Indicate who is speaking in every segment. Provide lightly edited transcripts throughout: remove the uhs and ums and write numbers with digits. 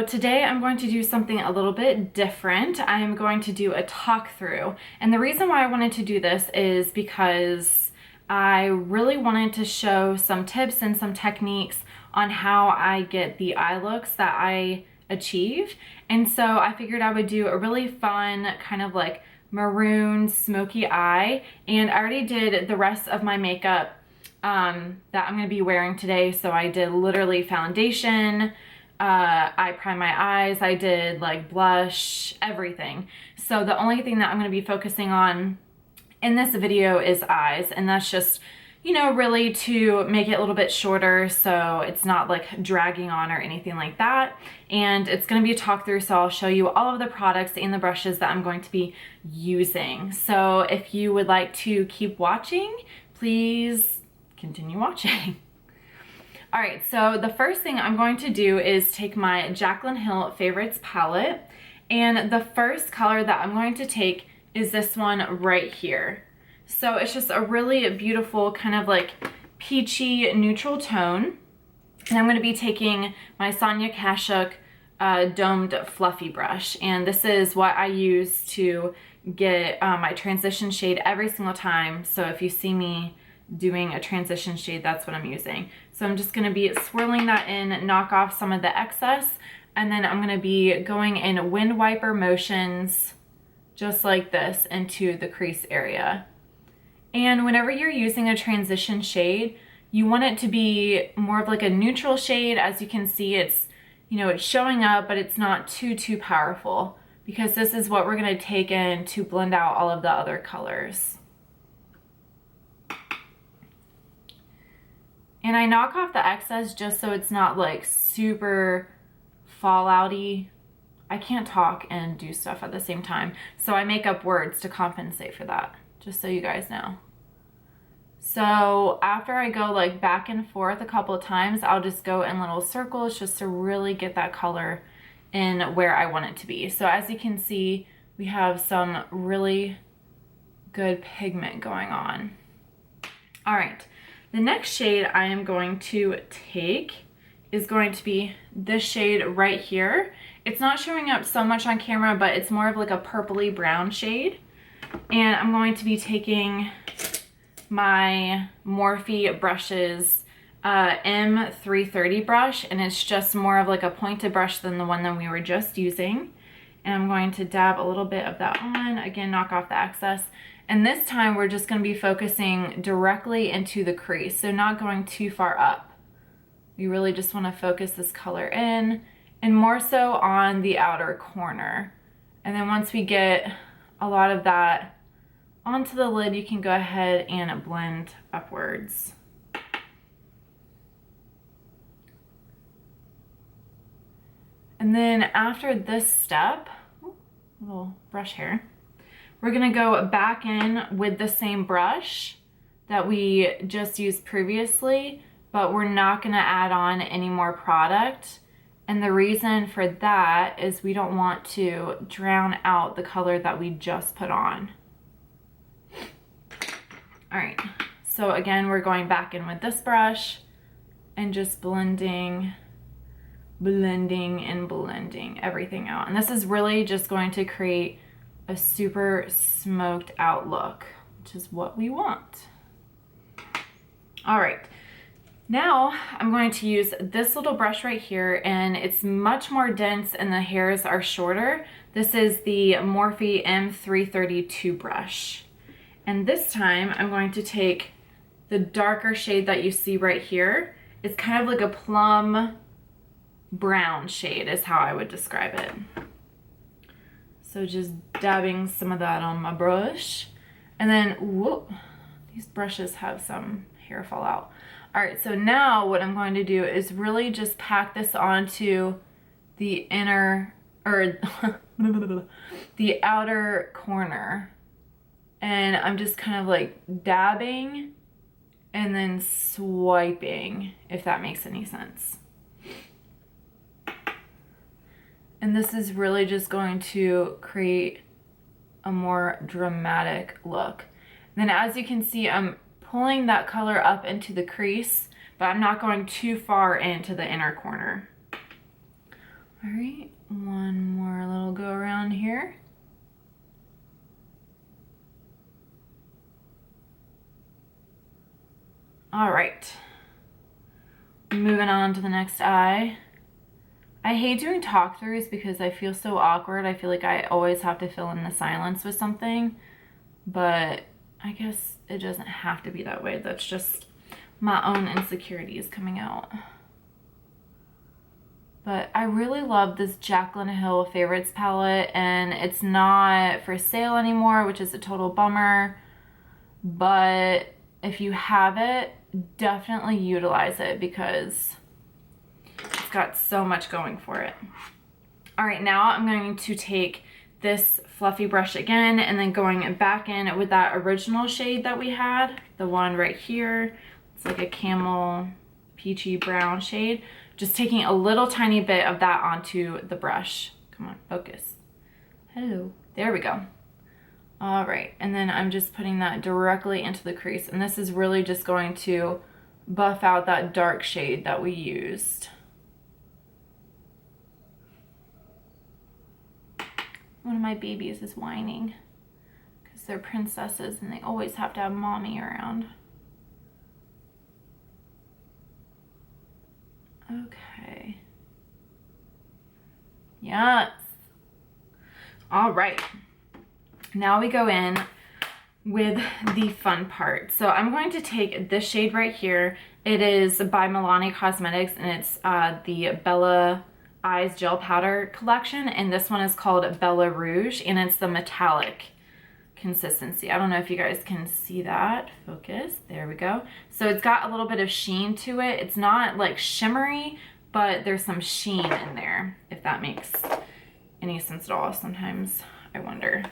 Speaker 1: today I'm going to do something a little bit different. I am going to do a talk through. And the reason why I wanted to do this is because I really wanted to show some tips and some techniques on how I get the eye looks that I achieve. And so I figured I would do a really fun kind of like maroon smoky eye. And I already did the rest of my makeup that I'm going to be wearing today. So I did literally foundation, I primed my eyes, I did like blush, everything. So the only thing that I'm going to be focusing on in this video is eyes, and that's just, you know, really to make it a little bit shorter so it's not like dragging on or anything like that. And it's going to be a talk through, so I'll show you all of the products and the brushes that I'm going to be using. So if you would like to keep watching, please continue watching. All right, so the first thing I'm going to do is take my Jaclyn Hill Favorites palette, and the first color that I'm going to take is this one right here. So it's just a really beautiful kind of like peachy neutral tone, and I'm going to be taking my Sonia Kashuk domed fluffy brush, and this is what I use to get my transition shade every single time. So if you see me doing a transition shade, that's what I'm using. So I'm just going to be swirling that in, knock off some of the excess, and then I'm going to be going in wind wiper motions just like this into the crease area. And whenever you're using a transition shade, you want it to be more of like a neutral shade. As you can see, it's, you know, it's showing up, but it's not too powerful, because this is what we're going to take in to blend out all of the other colors. And I knock off the excess just so it's not like super fallouty. I can't talk and do stuff at the same time, so I make up words to compensate for that, just so you guys know. So after I go like back and forth a couple of times, I'll just go in little circles just to really get that color in where I want it to be. So as you can see, we have some really good pigment going on. All right. The next shade I am going to take is going to be this shade right here. It's not showing up so much on camera, but it's more of like a purpley brown shade. And I'm going to be taking my Morphe brushes, M330 brush, and it's just more of like a pointed brush than the one that we were just using. And I'm going to dab a little bit of that on, again, knock off the excess. And this time we're just going to be focusing directly into the crease, so not going too far up. We really just want to focus this color in, and more so on the outer corner. And then once we get a lot of that onto the lid, you can go ahead and blend upwards. And then after this step, little brush hair, we're gonna go back in with the same brush that we just used previously, but we're not gonna add on any more product. And the reason for that is we don't want to drown out the color that we just put on. All right, so again, we're going back in with this brush and just blending everything out. And this is really just going to create a super smoked out look, which is what we want. All right, now I'm going to use this little brush right here, and it's much more dense and the hairs are shorter. This is the Morphe M332 brush. And this time I'm going to take the darker shade that you see right here. It's kind of like a plum brown shade is how I would describe it. So just dabbing some of that on my brush. And then, whoop, these brushes have some hair fall out. All right, so now what I'm going to do is really just pack this onto the inner, or the outer corner. And I'm just kind of like dabbing and then swiping, if that makes any sense. And this is really just going to create a more dramatic look. And then as you can see, I'm pulling that color up into the crease, but I'm not going too far into the inner corner. All right, one more little go around here. All right, moving on to the next eye. I hate doing talk throughs because I feel so awkward. I feel like I always have to fill in the silence with something, but I guess it doesn't have to be that way. That's just my own insecurities coming out. But I really love this Jaclyn Hill Favorites palette, and it's not for sale anymore, which is a total bummer. But if you have it, definitely utilize it because it's got so much going for it. All right, now I'm going to take this fluffy brush again and then going back in with that original shade that we had, the one right here. It's like a camel peachy brown shade. Just taking a little tiny bit of that onto the brush. Come on, focus. Hello, there we go. All right, and then I'm just putting that directly into the crease, and this is really just going to buff out that dark shade that we used. One of my babies is whining because they're princesses and they always have to have mommy around. Okay. Yes. All right. Now we go in with the fun part. So I'm going to take this shade right here. It is by Milani Cosmetics, and it's the Bella Eyes Gel Powder collection, and this one is called Bella Rouge, and it's the metallic consistency. I don't know if you guys can see that. Focus. There we go. So it's got a little bit of sheen to it. It's not like shimmery, but there's some sheen in there, if that makes any sense at all. Sometimes I wonder.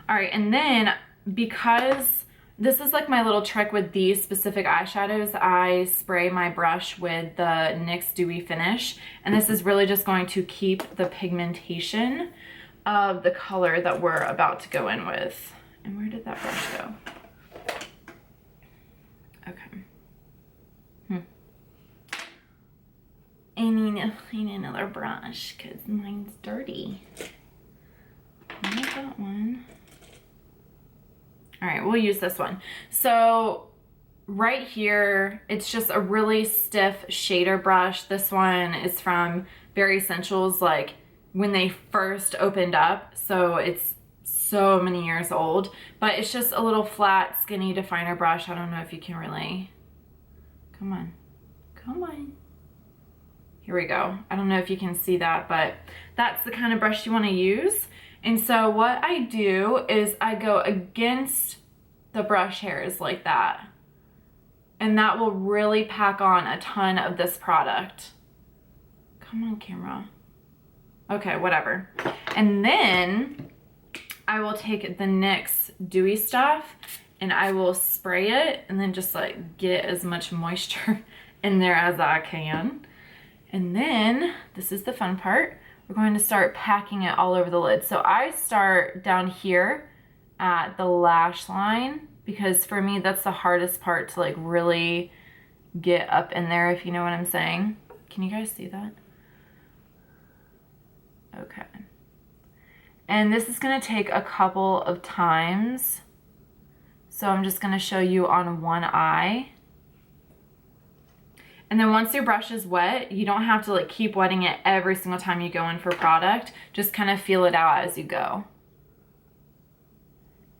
Speaker 1: All right, and then because this is like my little trick with these specific eyeshadows, I spray my brush with the NYX Dewy Finish, and this is really just going to keep the pigmentation of the color that we're about to go in with. And where did that brush go? Okay. I need another brush because mine's dirty. I got one. All right, we'll use this one. So right here, it's just a really stiff shader brush. This one is from Bare Essentials, like when they first opened up. So it's so many years old, but it's just a little flat, skinny definer brush. I don't know if you can really, come on, come on. Here we go. I don't know if you can see that, but that's the kind of brush you want to use. And so what I do is I go against the brush hairs like that. And that will really pack on a ton of this product. Come on, camera. Okay, whatever. And then I will take the NYX Dewy stuff and I will spray it and then just like get as much moisture in there as I can. And then, this is the fun part, we're going to start packing it all over the lid. So I start down here at the lash line because for me that's the hardest part to like really get up in there, if you know what I'm saying. Can you guys see that? Okay. And this is going to take a couple of times. So I'm just going to show you on one eye. And then once your brush is wet, you don't have to like keep wetting it every single time you go in for product. Just kind of feel it out as you go.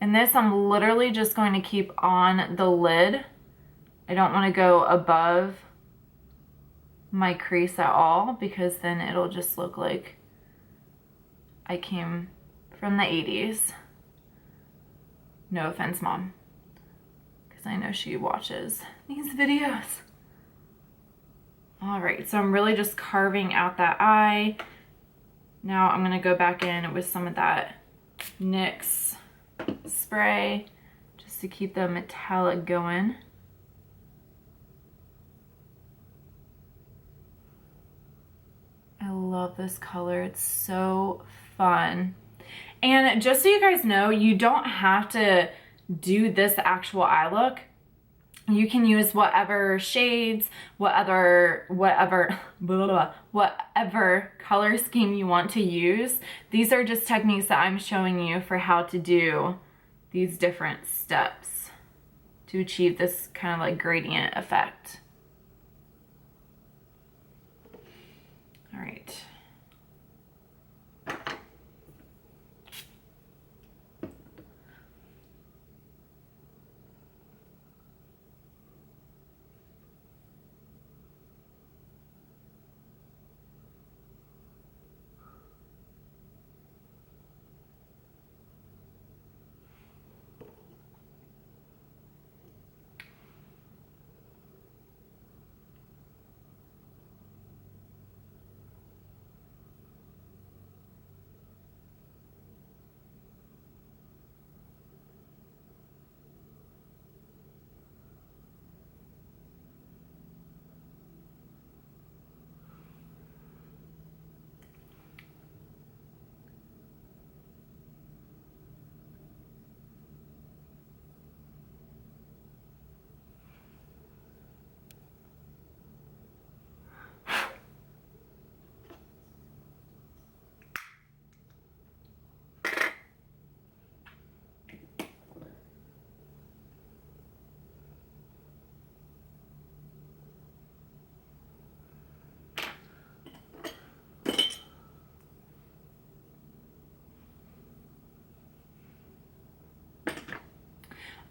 Speaker 1: And this I'm literally just going to keep on the lid. I don't want to go above my crease at all because then it'll just look like I came from the 80s. No offense, Mom, because I know she watches these videos. All right, so I'm really just carving out that eye. Now I'm gonna go back in with some of that NYX spray just to keep the metallic going. I love this color, it's so fun. And just so you guys know, you don't have to do this actual eye look. You can use whatever shades, whatever color scheme you want to use. These are just techniques that I'm showing you for how to do these different steps to achieve this kind of like gradient effect. All right.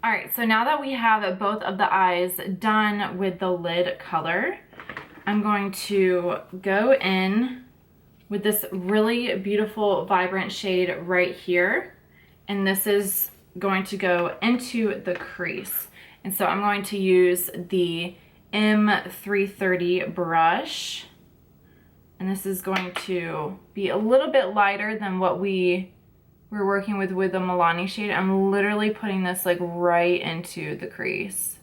Speaker 1: All right, so now that we have both of the eyes done with the lid color, I'm going to go in with this really beautiful vibrant shade right here. And this is going to go into the crease. And so I'm going to use the M330 brush. And this is going to be a little bit lighter than what we're working with the Milani shade. I'm literally putting this like right into the crease.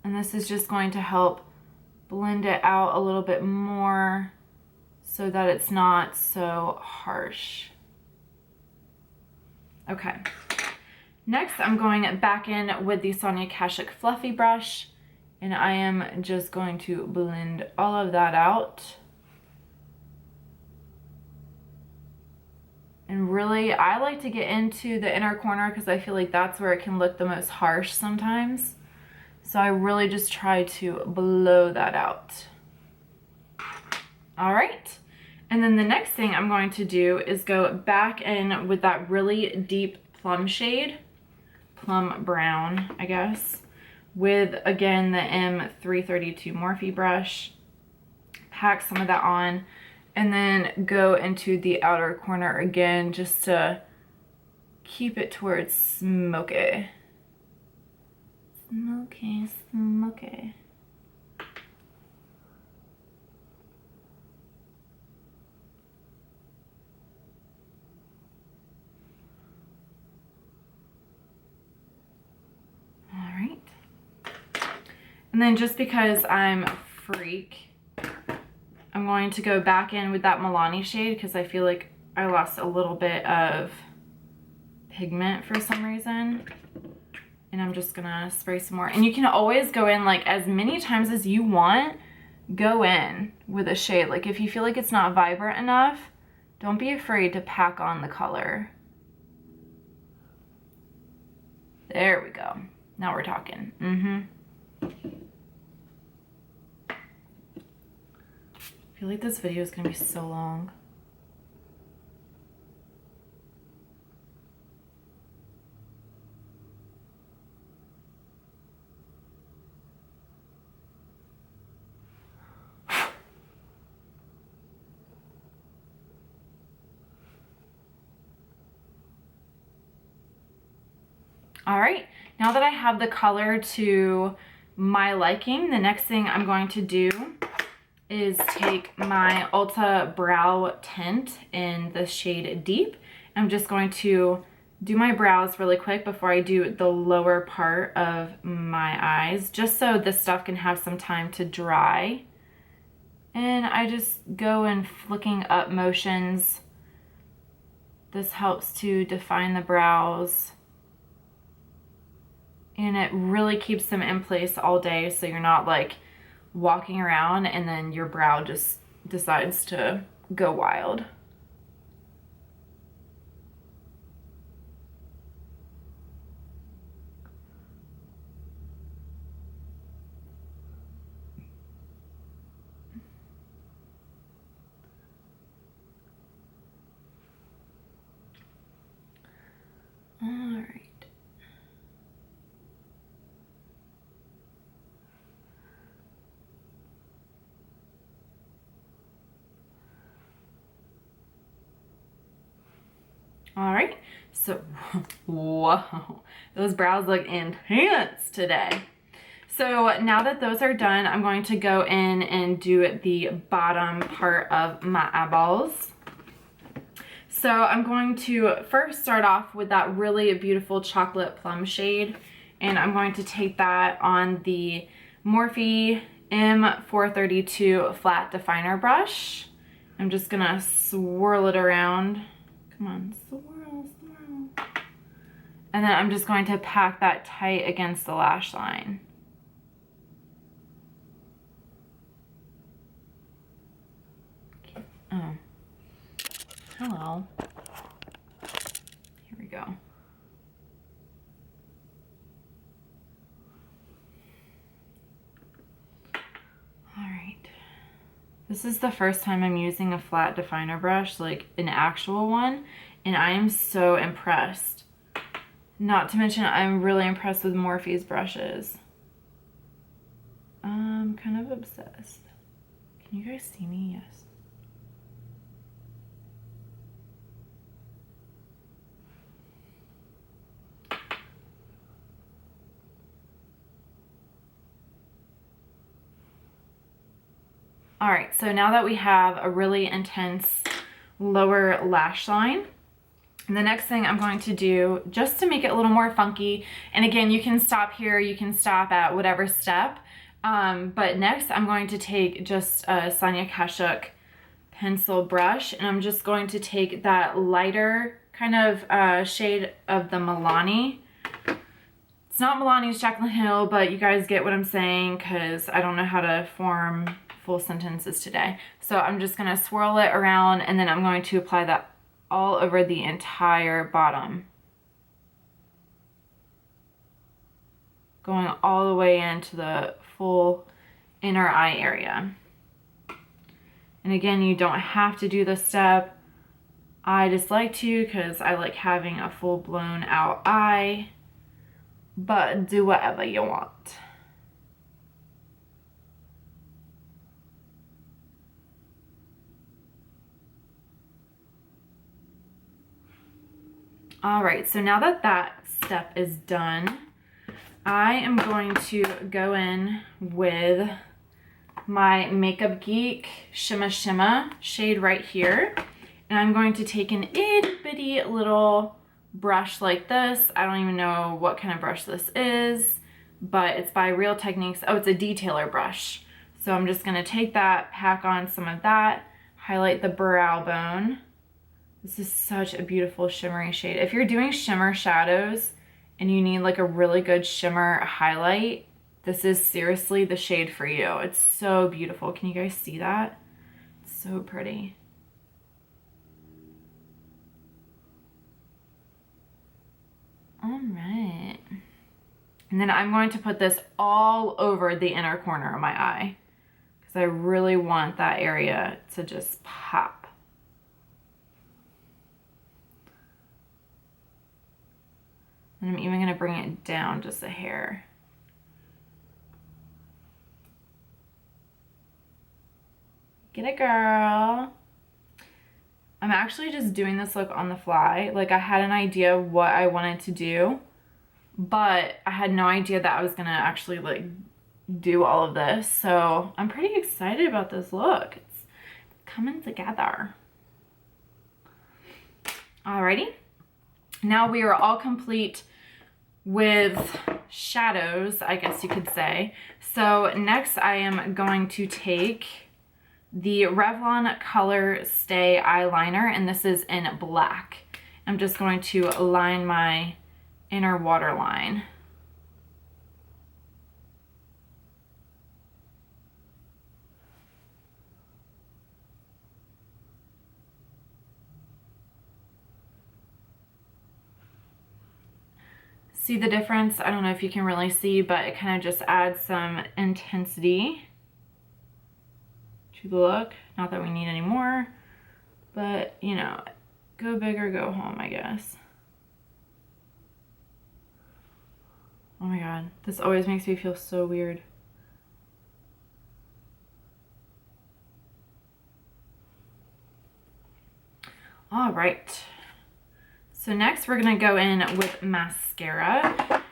Speaker 1: And this is just going to help blend it out a little bit more so that it's not so harsh. Okay. Next, I'm going back in with the Sonia Kashuk Fluffy brush, and I am just going to blend all of that out. And really, I like to get into the inner corner because I feel like that's where it can look the most harsh sometimes. So I really just try to blow that out. All right. And then the next thing I'm going to do is go back in with that really deep plum shade. Plum brown, I guess, with again the M332 Morphe brush, pack some of that on, and then go into the outer corner again just to keep it towards smoky. Smoky, smoky. And then just because I'm a freak, I'm going to go back in with that Milani shade because I feel like I lost a little bit of pigment for some reason. And I'm just gonna spray some more. And you can always go in like as many times as you want, go in with a shade. Like if you feel like it's not vibrant enough, don't be afraid to pack on the color. There we go. Now we're talking. I feel like this video is gonna be so long. All right, now that I have the color to my liking, the next thing I'm going to do is take my Ulta brow tint in the shade Deep. I'm just going to do my brows really quick before I do the lower part of my eyes, just so this stuff can have some time to dry. And I just go in flicking up motions. This helps to define the brows. And it really keeps them in place all day, so you're not like walking around and then your brow just decides to go wild. All right. All right, so, whoa, those brows look intense today. So now that those are done, I'm going to go in and do the bottom part of my eyeballs. So I'm going to first start off with that really beautiful chocolate plum shade, and I'm going to take that on the Morphe M432 flat definer brush. I'm just gonna swirl it around. Come on, swirl, swirl. And then I'm just going to pack that tight against the lash line. Oh, hello. Here we go. All right. This is the first time I'm using a flat definer brush, like an actual one, and I am so impressed. Not to mention, I'm really impressed with Morphe's brushes. I'm kind of obsessed. Can you guys see me? Yes. All right, so now that we have a really intense lower lash line, the next thing I'm going to do, just to make it a little more funky, and again, you can stop here, you can stop at whatever step, but next I'm going to take just a Sonia Kashuk pencil brush, and I'm just going to take that lighter kind of shade of the Milani. It's not Milani's Jaclyn Hill, but you guys get what I'm saying, because I don't know how to form full sentences today. So I'm just gonna swirl it around, and then I'm going to apply that all over the entire bottom, going all the way into the full inner eye area. And again, you don't have to do this step. I just like to, because I like having a full blown out eye, but do whatever you want. All right, so now that that step is done, I am going to go in with my Makeup Geek Shimma Shimma shade right here. And I'm going to take an itty bitty little brush like this. I don't even know what kind of brush this is, but it's by Real Techniques. Oh, it's a detailer brush. So I'm just gonna take that, pack on some of that, highlight the brow bone. This is such a beautiful shimmery shade. If you're doing shimmer shadows and you need like a really good shimmer highlight, this is seriously the shade for you. It's so beautiful. Can you guys see that? It's so pretty. All right. And then I'm going to put this all over the inner corner of my eye, because I really want that area to just pop. And I'm even going to bring it down just a hair. Get it, girl. I'm actually just doing this look on the fly. Like, I had an idea of what I wanted to do, but I had no idea that I was going to actually like do all of this. So I'm pretty excited about this look. It's coming together. Alrighty. Now we are all complete with shadows, I guess you could say. So next I am going to take the Revlon Color Stay eyeliner, and this is in black. I'm just going to line my inner waterline. See the difference? I don't know if you can really see, but it kind of just adds some intensity to the look. Not that we need any more, but you know, go big or go home, I guess. Oh my god, this always makes me feel so weird. All right. So next we're gonna go in with mascara.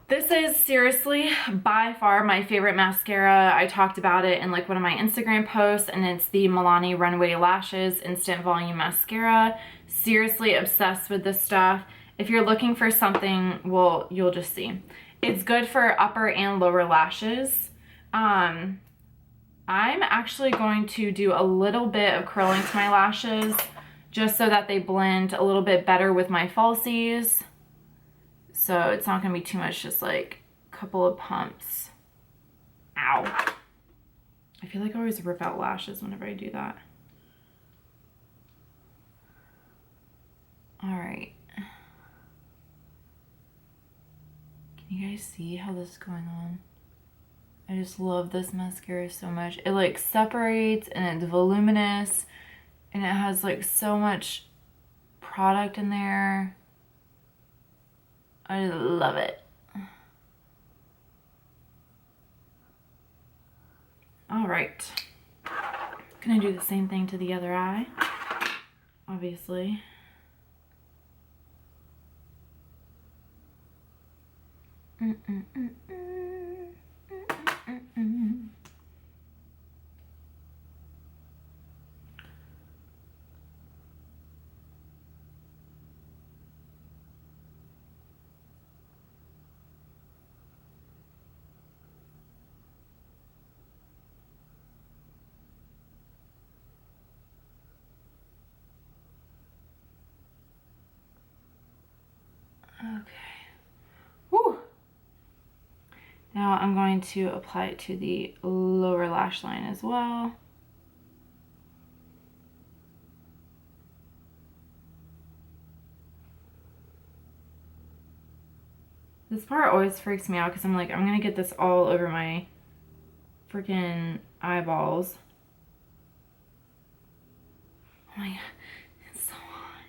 Speaker 1: This is seriously by far my favorite mascara. I talked about it in like one of my Instagram posts, and it's the Milani Runway Lashes Instant Volume Mascara. Seriously obsessed with this stuff. If you're looking for something, well, you'll just see. It's good for upper and lower lashes. I'm actually going to do a little bit of curling to my lashes, just so that they blend a little bit better with my falsies. So it's not gonna be too much, just like a couple of pumps. Ow. I feel like I always rip out lashes whenever I do that. All right. Can you guys see how this is going on? I just love this mascara so much. It like separates and it's voluminous. And it has like so much product in there. I love it. All right. Gonna do the same thing to the other eye, obviously. Okay. Whew. Now I'm going to apply it to the lower lash line as well. This part always freaks me out because I'm like, I'm gonna get this all over my freaking eyeballs. Oh my god, it's so hot.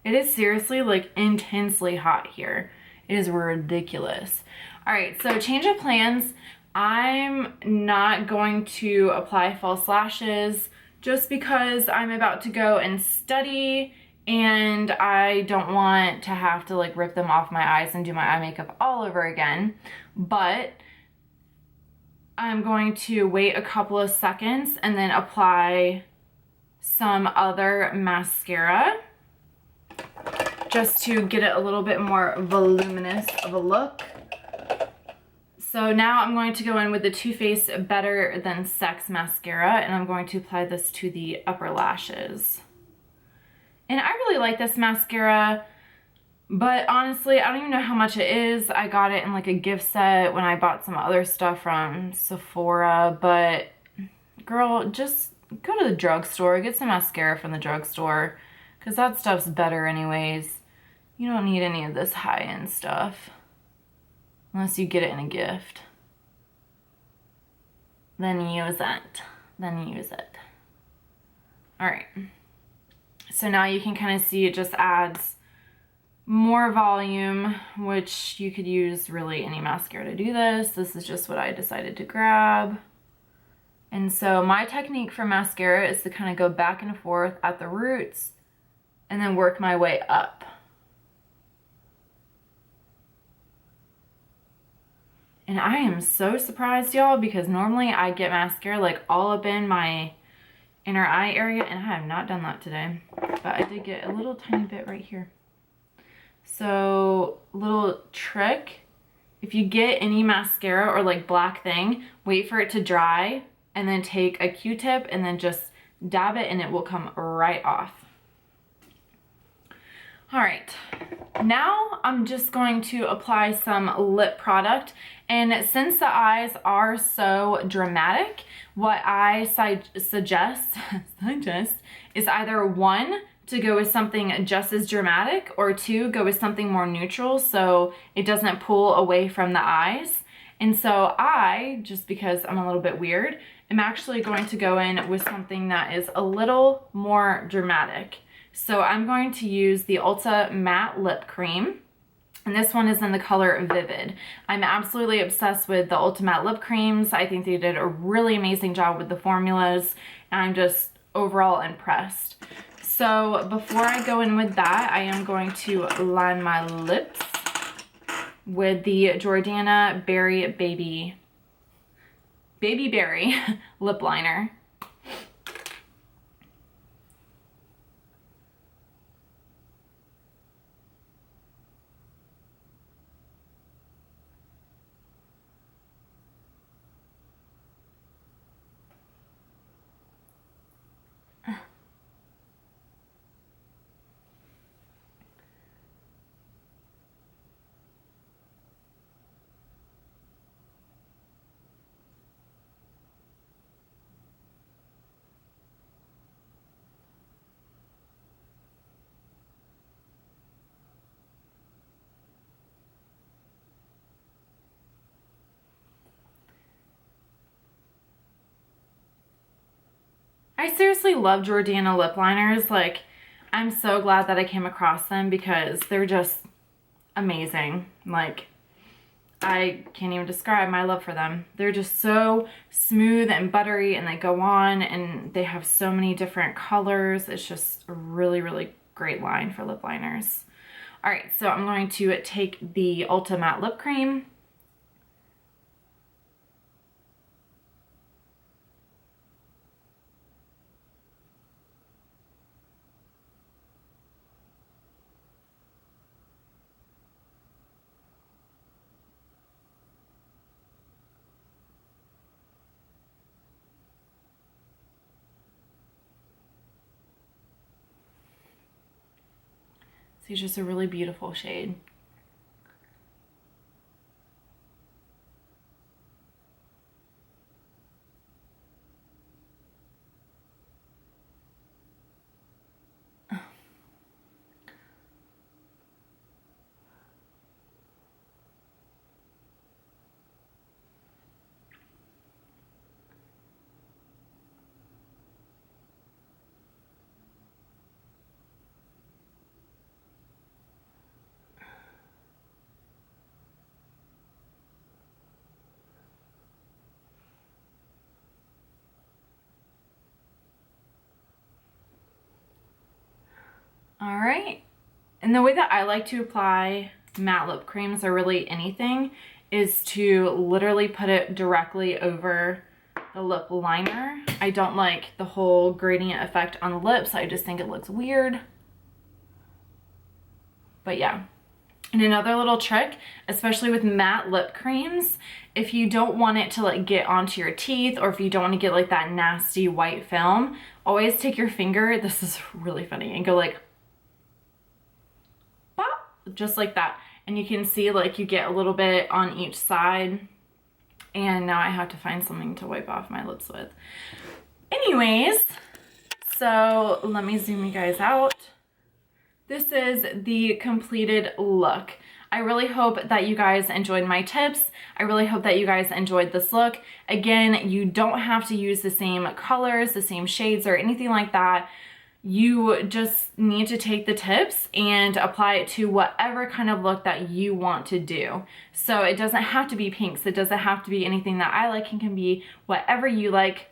Speaker 1: It is seriously like intensely hot here. It is ridiculous. All right, so change of plans. I'm not going to apply false lashes just because I'm about to go and study and I don't want to have to like rip them off my eyes and do my eye makeup all over again. But I'm going to wait a couple of seconds and then apply some other mascara just to get it a little bit more voluminous of a look. So now I'm going to go in with the Too Faced Better Than Sex mascara, and I'm going to apply this to the upper lashes. And I really like this mascara, but honestly, I don't even know how much it is. I got it in like a gift set when I bought some other stuff from Sephora, but girl, just go to the drugstore, get some mascara from the drugstore, because that stuff's better anyways. You don't need any of this high-end stuff unless you get it in a gift. Then use it. Then use it. All right. So now you can kind of see it just adds more volume, which you could use really any mascara to do this. This is just what I decided to grab. And so my technique for mascara is to kind of go back and forth at the roots and then work my way up. And I am so surprised, y'all, because normally I get mascara like all up in my inner eye area, and I have not done that today. But I did get a little tiny bit right here. So, little trick, if you get any mascara or like black thing, wait for it to dry and then take a Q-tip and then just dab it and it will come right off. All right, now I'm just going to apply some lip product. And since the eyes are so dramatic, what I suggest is either one, to go with something just as dramatic, or two, go with something more neutral so it doesn't pull away from the eyes. And so I, just because I'm a little bit weird, am actually going to go in with something that is a little more dramatic. So I'm going to use the Ulta Matte Lip Cream, and this one is in the color Vivid. I'm absolutely obsessed with the Ulta Matte Lip Creams. I think they did a really amazing job with the formulas, and I'm just overall impressed. So before I go in with that, I am going to line my lips with the Jordana Baby Berry lip liner. I seriously love Jordana lip liners. Like, I'm so glad that I came across them because they're just amazing. Like, I can't even describe my love for them. They're just so smooth and buttery, and they go on, and they have so many different colors. It's just a really, really great line for lip liners. All right, so I'm going to take the Ulta Matte Lip Cream. It's just a really beautiful shade. All right, and the way that I like to apply matte lip creams, or really anything, is to literally put it directly over the lip liner. I don't like the whole gradient effect on the lips. I just think it looks weird. But yeah. And another little trick, especially with matte lip creams, if you don't want it to like get onto your teeth, or if you don't want to get like that nasty white film, always take your finger, this is really funny, and go like just like that, and you can see like you get a little bit on each side. And now I have to find something to wipe off my lips with. Anyways, so let me zoom you guys out. This is the completed look. I really hope that you guys enjoyed my tips. I really hope that you guys enjoyed this look. Again, you don't have to use the same colors, the same shades, or anything like that. You just need to take the tips and apply it to whatever kind of look that you want to do. So it doesn't have to be pinks. It doesn't have to be anything that I like. It can be whatever you like.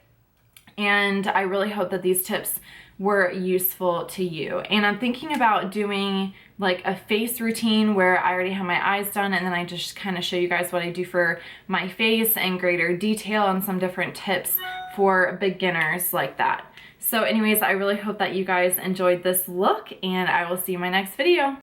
Speaker 1: And I really hope that these tips were useful to you. And I'm thinking about doing like a face routine where I already have my eyes done, and then I just kind of show you guys what I do for my face in greater detail, and some different tips for beginners like that. So anyways, I really hope that you guys enjoyed this look, and I will see you in my next video.